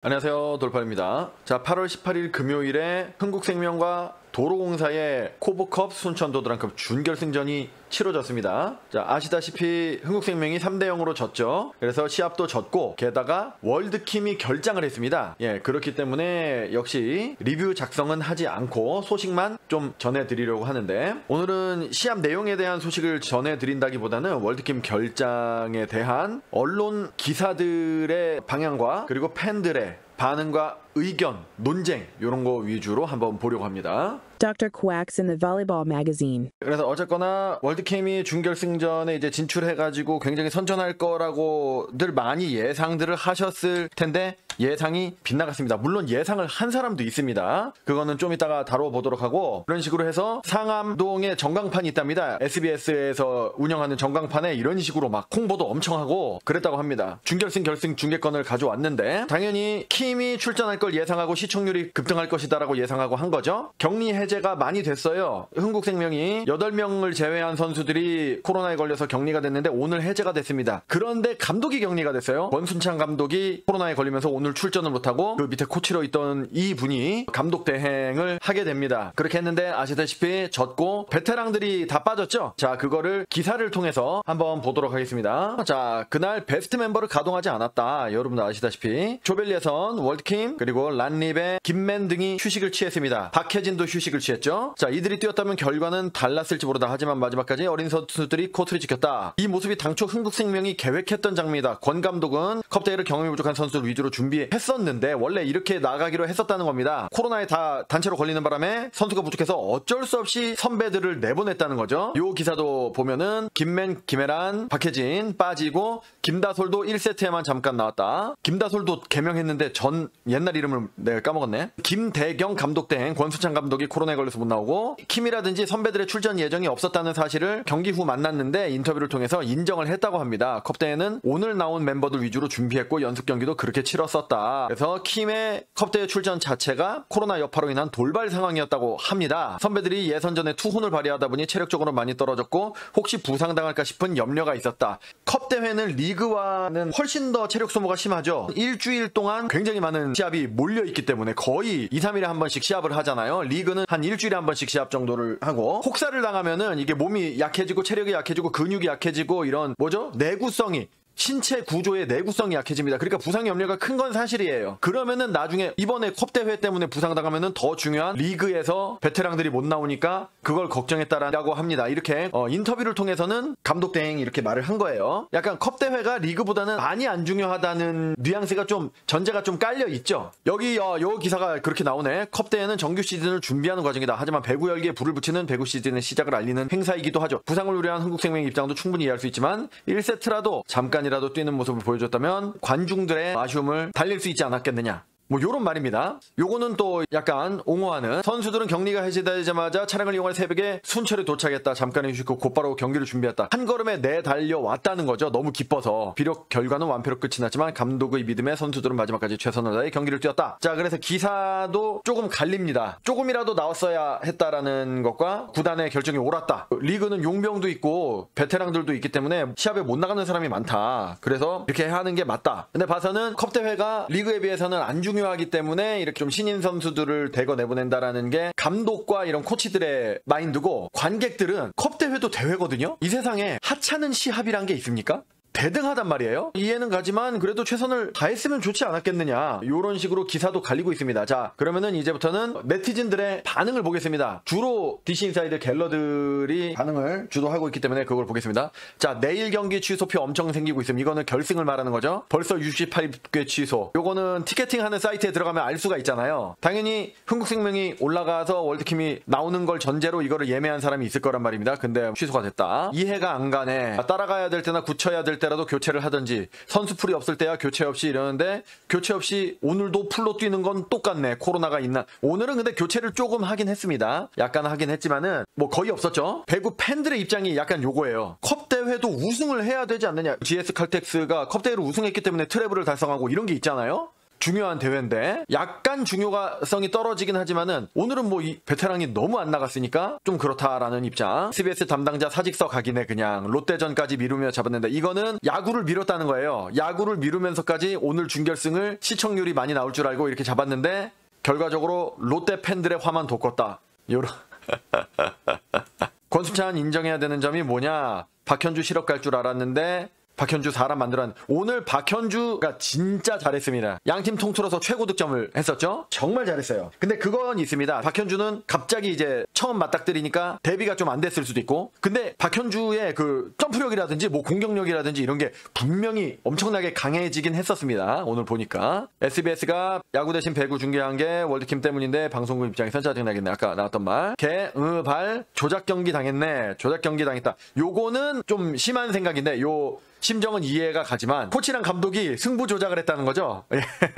안녕하세요, 돌팔입니다. 자, 8월 18일 금요일에 흥국생명과 도로공사의 코보컵 순천도드랑컵 준결승전이 치러졌습니다. 자, 아시다시피 흥국생명이 3대0으로 졌죠. 그래서 시합도 졌고 게다가 월드킴이 결장을 했습니다. 그렇기 때문에 역시 리뷰 작성은 하지 않고 소식만 좀 전해드리려고 하는데, 오늘은 시합 내용에 대한 소식을 전해드린다기보다는 월드킴 결장에 대한 언론 기사들의 방향과 그리고 팬들의 반응과 의견, 논쟁 이런 거 위주로 한번 보려고 합니다. Dr. Quacks in the Volleyball Magazine. 그래서 어쨌거나 월드캠이 준결승전에 이제 진출해가지고 굉장히 선전할 거라고들 많이 예상들을 하셨을 텐데 예상이 빗나갔습니다. 물론 예상을 한 사람도 있습니다. 그거는 좀 이따가 다뤄보도록 하고, 그런 식으로 해서 상암동에 전광판이 있답니다. SBS에서 운영하는 전광판에 이런 식으로 막 홍보도 엄청 하고 그랬다고 합니다. 준결승, 결승, 중계권을 가져왔는데 당연히 킴이 출전할 걸 예상하고 시청률이 급등할 것이다라고 예상하고 한 거죠. 격리 해제가 많이 됐어요. 흥국생명이 8명을 제외한 선수들이 코로나에 걸려서 격리가 됐는데 오늘 해제가 됐습니다. 그런데 감독이 격리가 됐어요. 권순창 감독이 코로나에 걸리면서 오늘 출전을 못하고 그 밑에 코치로 있던 이분이 감독 대행을 하게 됩니다. 그렇게 했는데 아시다시피 졌고 베테랑들이 다 빠졌죠. 자, 그거를 기사를 통해서 한번 보도록 하겠습니다. 자, 그날 베스트 멤버를 가동하지 않았다. 여러분들 아시다시피 조별예선, 월드킴, 그리고 란립의 김맨 등이 휴식을 취했습니다. 박혜진도 휴식을 취했죠. 자, 이들이 뛰었다면 결과는 달랐을지 모르다. 하지만 마지막까지 어린 선수들이 코트를 지켰다. 이 모습이 당초 흥국생명이 계획했던 장면이다. 권 감독은 컵대회를 경험이 부족한 선수들 위주로 준비했었는데 원래 이렇게 나가기로 했었다는 겁니다. 코로나에 다 단체로 걸리는 바람에 선수가 부족해서 어쩔 수 없이 선배들을 내보냈다는 거죠. 요 기사도 보면은 김맨, 김혜란, 박혜진 빠지고 김다솔도 1세트에만 잠깐 나왔다. 김다솔도 개명했는데 옛날 이름을 내가 까먹었네. 김대경 감독 대행, 권수창 감독이 코로나에 걸려서 못 나오고, 킴이라든지 선배들의 출전 예정이 없었다는 사실을 경기 후 만났는데 인터뷰를 통해서 인정을 했다고 합니다. 컵대회는 오늘 나온 멤버들 위주로 준비했고 연습 경기도 그렇게 치렀었다. 그래서 킴의 컵대회 출전 자체가 코로나 여파로 인한 돌발 상황이었다고 합니다. 선배들이 예선전에 투혼을 발휘하다 보니 체력적으로 많이 떨어졌고 혹시 부상당할까 싶은 염려가 있었다. 컵대회는 리그와는 훨씬 더 체력 소모가 심하죠. 일주일 동안 굉장히 많은 시합이 몰려있기 때문에 거의 2, 3일에 한 번씩 시합을 하잖아요. 리그는 한 일주일에 한 번씩 시합 정도를 하고, 혹사를 당하면은 이게 몸이 약해지고 체력이 약해지고 근육이 약해지고 이런 내구성이, 신체 구조의 내구성이 약해집니다. 그러니까 부상 염려가 큰 건 사실이에요. 그러면은 나중에 이번에 컵대회 때문에 부상당하면은 더 중요한 리그에서 베테랑들이 못 나오니까 그걸 걱정했다라고 합니다. 이렇게 인터뷰를 통해서는 감독 대행이 이렇게 말을 한 거예요. 약간 컵대회가 리그보다는 많이 안 중요하다는 뉘앙스가 좀, 전제가 좀 깔려 있죠. 여기 요 기사가 그렇게 나오네. 컵대회는 정규 시즌을 준비하는 과정이다. 하지만 배구 열기에 불을 붙이는 배구 시즌의 시작을 알리는 행사이기도 하죠. 부상을 우려한 흥국생명 입장도 충분히 이해할 수 있지만 1세트라도 잠깐이라도 뛰는 모습을 보여줬다면 관중들의 아쉬움을 달랠 수 있지 않았겠느냐. 요런 말입니다. 요거는 또 약간 옹호하는, 선수들은 격리가 해제되자마자 차량을 이용할 새벽에 순천에 도착했다. 잠깐의 휴식 후 곧바로 경기를 준비했다. 한 걸음에 내달려왔다는 거죠. 너무 기뻐서. 비록 결과는 완패로 끝이 났지만 감독의 믿음에 선수들은 마지막까지 최선을 다해 경기를 뛰었다. 자, 그래서 기사도 조금 갈립니다. 조금이라도 나왔어야 했다라는 것과 구단의 결정이 옳았다. 리그는 용병도 있고 베테랑들도 있기 때문에 시합에 못 나가는 사람이 많다. 그래서 이렇게 하는 게 맞다. 근데 봐서는 컵대회가 리그에 비해서는 안 중요하기 때문에 이렇게 좀 신인 선수들을 대거 내보낸다라는 게 감독과 이런 코치들의 마인드고, 관객들은 컵대회도 대회거든요. 이 세상에 하찮은 시합이란 게 있습니까? 대등하단 말이에요. 이해는 가지만 그래도 최선을 다했으면 좋지 않았겠느냐, 이런 식으로 기사도 갈리고 있습니다. 자, 그러면은 이제부터는 네티즌들의 반응을 보겠습니다. 주로 DC 인사이드 갤러들이 반응을 주도하고 있기 때문에 그걸 보겠습니다. 자, 내일 경기 취소표 엄청 생기고 있음. 이거는 결승을 말하는 거죠. 벌써 68개 취소. 요거는 티켓팅하는 사이트에 들어가면 알 수가 있잖아요. 당연히 흥국생명이 올라가서 월드킴이 나오는 걸 전제로 이거를 예매한 사람이 있을 거란 말입니다. 근데 취소가 됐다. 이해가 안 가네. 따라가야 될 때나 굳혀야 될 때라도 교체를 하든지, 선수풀이 없을 때야 교체 없이 이러는데 교체 없이 오늘도 풀로 뛰는 건 똑같네. 코로나가 있나. 오늘은 근데 교체를 조금 하긴 했습니다. 약간 하긴 했지만은 거의 없었죠. 배구 팬들의 입장이 약간 요거예요. 컵대회도 우승을 해야 되지 않느냐. GS 칼텍스가 컵대회를 우승했기 때문에 트래블을 달성하고 이런 게 있잖아요. 중요한 대회인데 약간 중요성이 떨어지긴 하지만은 오늘은 뭐 이 베테랑이 너무 안 나갔으니까 좀 그렇다라는 입장. SBS 담당자 사직서 각인에 그냥 롯데전까지 미루며 잡았는데 이거는 야구를 미뤘다는 거예요. 야구를 미루면서까지 오늘 준결승을 시청률이 많이 나올 줄 알고 이렇게 잡았는데 결과적으로 롯데 팬들의 화만 돋궜다. 요런 권순찬 인정해야 되는 점이 뭐냐? 박현주 실업 갈 줄 알았는데 박현주 사람 만들었는 오늘 박현주가 진짜 잘했습니다. 양팀 통틀어서 최고 득점을 했었죠. 정말 잘했어요. 근데 그건 있습니다. 박현주는 갑자기 이제 처음 맞닥뜨리니까 대비가 좀 안 됐을 수도 있고 근데 박현주의 그 점프력이라든지 뭐 공격력이라든지 이런 게 분명히 엄청나게 강해지긴 했었습니다. 오늘 보니까 SBS가 야구 대신 배구 중계한 게 월드킴 때문인데 방송국 입장에선 짜증나겠네. 아까 나왔던 말 발 조작 경기 당했네. 조작 경기 당했다. 요거는 좀 심한 생각인데 요 심정은 이해가 가지만 코치랑 감독이 승부 조작을 했다는 거죠.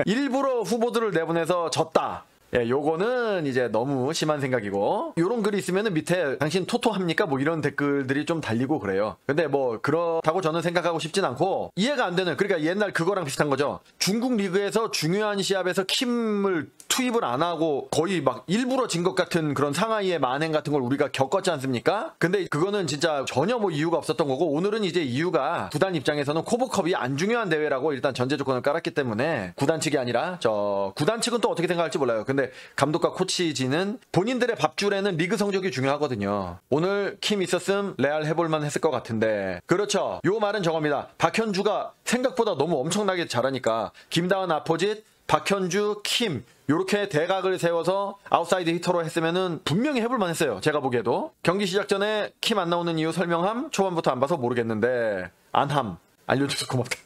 일부러 후보들을 내보내서 졌다. 요거는 이제 너무 심한 생각이고 요런 글이 있으면 밑에 당신 토토합니까? 뭐 이런 댓글들이 좀 달리고 그래요. 근데 뭐 그렇다고 저는 생각하고 싶진 않고 이해가 안 되는 그러니까 옛날 그거랑 비슷한 거죠. 중국 리그에서 중요한 시합에서 킴을 투입을 안 하고 거의 막 일부러 진 것 같은 그런 상하이의 만행 같은 걸 우리가 겪었지 않습니까? 근데 그거는 진짜 전혀 뭐 이유가 없었던 거고 오늘은 이제 이유가 구단 입장에서는 코보컵이 안 중요한 대회라고 일단 전제 조건을 깔았기 때문에 구단 측이 아니라 구단 측은 또 어떻게 생각할지 몰라요. 근데 감독과 코치진은 본인들의 밥줄에는 리그 성적이 중요하거든요. 오늘 킴 있었음 레알 해볼만 했을 것 같은데 그렇죠. 요 말은 저겁니다. 박현주가 생각보다 너무 엄청나게 잘하니까 김다은 아포짓 박현주, 킴 요렇게 대각을 세워서 아웃사이드 히터로 했으면은 분명히 해볼만 했어요. 제가 보기에도. 경기 시작 전에 킴 안 나오는 이유 설명함 초반부터 안 봐서 모르겠는데 안함 알려줘서 고맙다.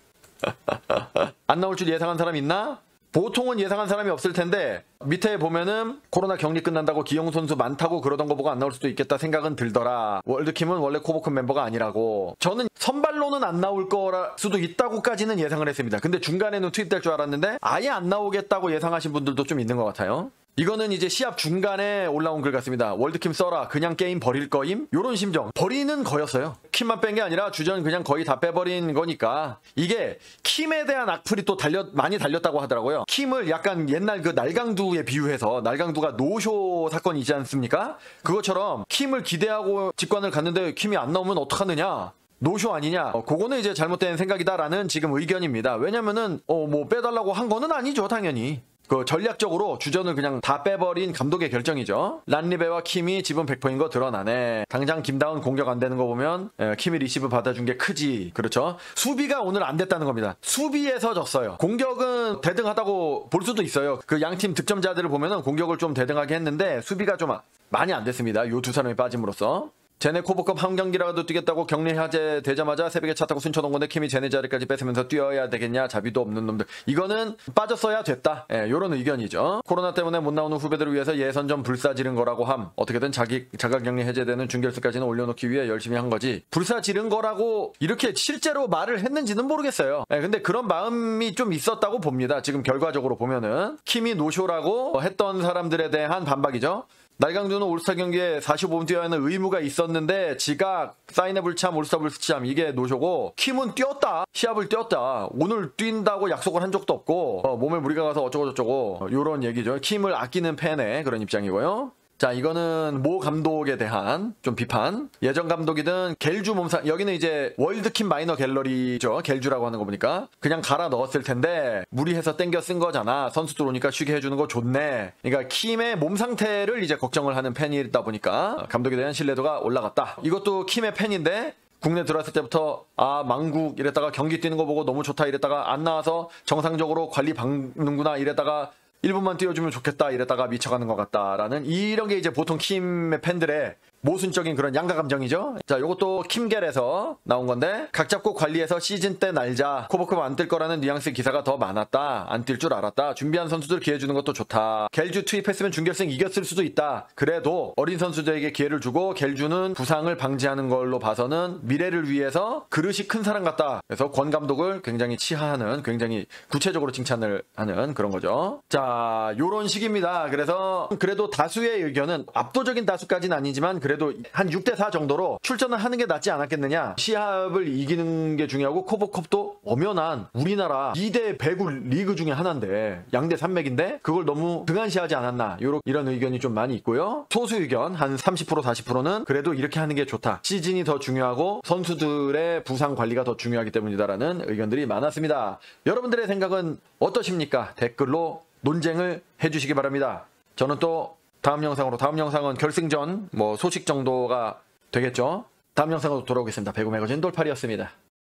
안 나올 줄 예상한 사람 있나? 보통은 예상한 사람이 없을 텐데 밑에 보면은 코로나 격리 끝난다고 기용 선수 많다고 그러던 거 보고 안 나올 수도 있겠다 생각은 들더라. 월드킴은 원래 코보컵 멤버가 아니라고. 저는 선발로는 안 나올 거라 수도 있다고까지는 예상을 했습니다. 근데 중간에는 투입될 줄 알았는데 아예 안 나오겠다고 예상하신 분들도 좀 있는 것 같아요. 이거는 이제 시합 중간에 올라온 글 같습니다. 월드킴 써라. 그냥 게임 버릴 거임? 요런 심정. 버리는 거였어요. 킴만 뺀 게 아니라 주전 그냥 거의 다 빼버린 거니까 이게 킴에 대한 악플이 또 많이 달렸다고 하더라고요. 킴을 약간 옛날 그 날강두에 비유해서 날강두가 노쇼 사건이 있지 않습니까? 그것처럼 킴을 기대하고 직관을 갔는데 킴이 안 나오면 어떡하느냐? 노쇼 아니냐? 그거는 이제 잘못된 생각이다라는 지금 의견입니다. 왜냐면은 뭐 빼달라고 한 거는 아니죠, 당연히. 그 전략적으로 주전을 그냥 다 빼버린 감독의 결정이죠. 란리베와 킴이 지분 100%인 거 드러나네. 당장 김다운 공격 안 되는 거 보면 킴이 리시브 받아준 게 크지. 그렇죠. 수비가 오늘 안 됐다는 겁니다. 수비에서 졌어요. 공격은 대등하다고 볼 수도 있어요. 그 양팀 득점자들을 보면은 공격을 좀 대등하게 했는데 수비가 좀 많이 안 됐습니다. 요 두 사람이 빠짐으로써. 쟤네 코보컵 한 경기라도 뛰겠다고 격리 해제 되자마자 새벽에 차 타고 순천 온 건데 킴이 쟤네 자리까지 뺏으면서 뛰어야 되겠냐? 자비도 없는 놈들. 이거는 빠졌어야 됐다. 요런 의견이죠. 코로나 때문에 못 나오는 후배들을 위해서 예선전 불사 지른 거라고 함. 어떻게든 자가격리 해제되는 준결승까지는 올려놓기 위해 열심히 한 거지. 불사 지른 거라고 이렇게 실제로 말을 했는지는 모르겠어요. 근데 그런 마음이 좀 있었다고 봅니다. 지금 결과적으로 보면은 킴이 노쇼라고 했던 사람들에 대한 반박이죠. 날강두는 올스타 경기에 45분 뛰어야 하는 의무가 있었는데 지각, 사인회 불참, 올스타 불참 이게 노쇼고 킴은 뛰었다. 시합을 뛰었다. 오늘 뛴다고 약속을 한 적도 없고 몸에 무리가 가서 어쩌고 저쩌고 요런 얘기죠. 킴을 아끼는 팬의 그런 입장이고요. 자, 이거는 모 감독에 대한 좀 비판. 예전 감독이든 겔주 몸상 여기는 이제 월드킴 마이너 갤러리죠. 겔주라고 하는 거 보니까 그냥 갈아 넣었을 텐데 무리해서 땡겨 쓴 거잖아. 선수들 오니까 쉬게 해주는 거 좋네. 그러니까 킴의 몸 상태를 이제 걱정을 하는 팬이다 보니까 감독에 대한 신뢰도가 올라갔다. 이것도 킴의 팬인데 국내 들어왔을 때부터 망국 이랬다가 경기 뛰는 거 보고 너무 좋다 이랬다가 안 나와서 정상적으로 관리 받는구나 이랬다가 1분만 띄워주면 좋겠다 이랬다가 미쳐가는 것 같다라는 이런 게 이제 보통 킴의 팬들의 모순적인 그런 양가 감정이죠. 자, 요것도 킴겔에서 나온 건데 각 잡고 관리해서 시즌 때 날자. 코보컵 안 뛸 거라는 뉘앙스 기사가 더 많았다. 안 뛸 줄 알았다. 준비한 선수들 기회 주는 것도 좋다. 겔주 투입했으면 준결승 이겼을 수도 있다. 그래도 어린 선수들에게 기회를 주고 겔주는 부상을 방지하는 걸로 봐서는 미래를 위해서 그릇이 큰 사람 같다. 그래서 권 감독을 굉장히 치하하는 굉장히 구체적으로 칭찬을 하는 그런 거죠. 자, 요런 식입니다. 그래서 그래도 다수의 의견은 압도적인 다수까지는 아니지만 그래도 그래도 한 6대4 정도로 출전을 하는 게 낫지 않았겠느냐. 시합을 이기는 게 중요하고 코보컵도 엄연한 우리나라 2대 배구 리그 중에 하나인데 양대 산맥인데 그걸 너무 등한시하지 않았나. 이런 의견이 좀 많이 있고요. 소수 의견 한 30% 40%는 그래도 이렇게 하는 게 좋다. 시즌이 더 중요하고 선수들의 부상 관리가 더 중요하기 때문이다라는 의견들이 많았습니다. 여러분들의 생각은 어떠십니까? 댓글로 논쟁을 해주시기 바랍니다. 저는 또 다음 영상은 결승전 소식 정도가 되겠죠. 다음 영상으로 돌아오겠습니다. 배구 매거진 돌팔이었습니다.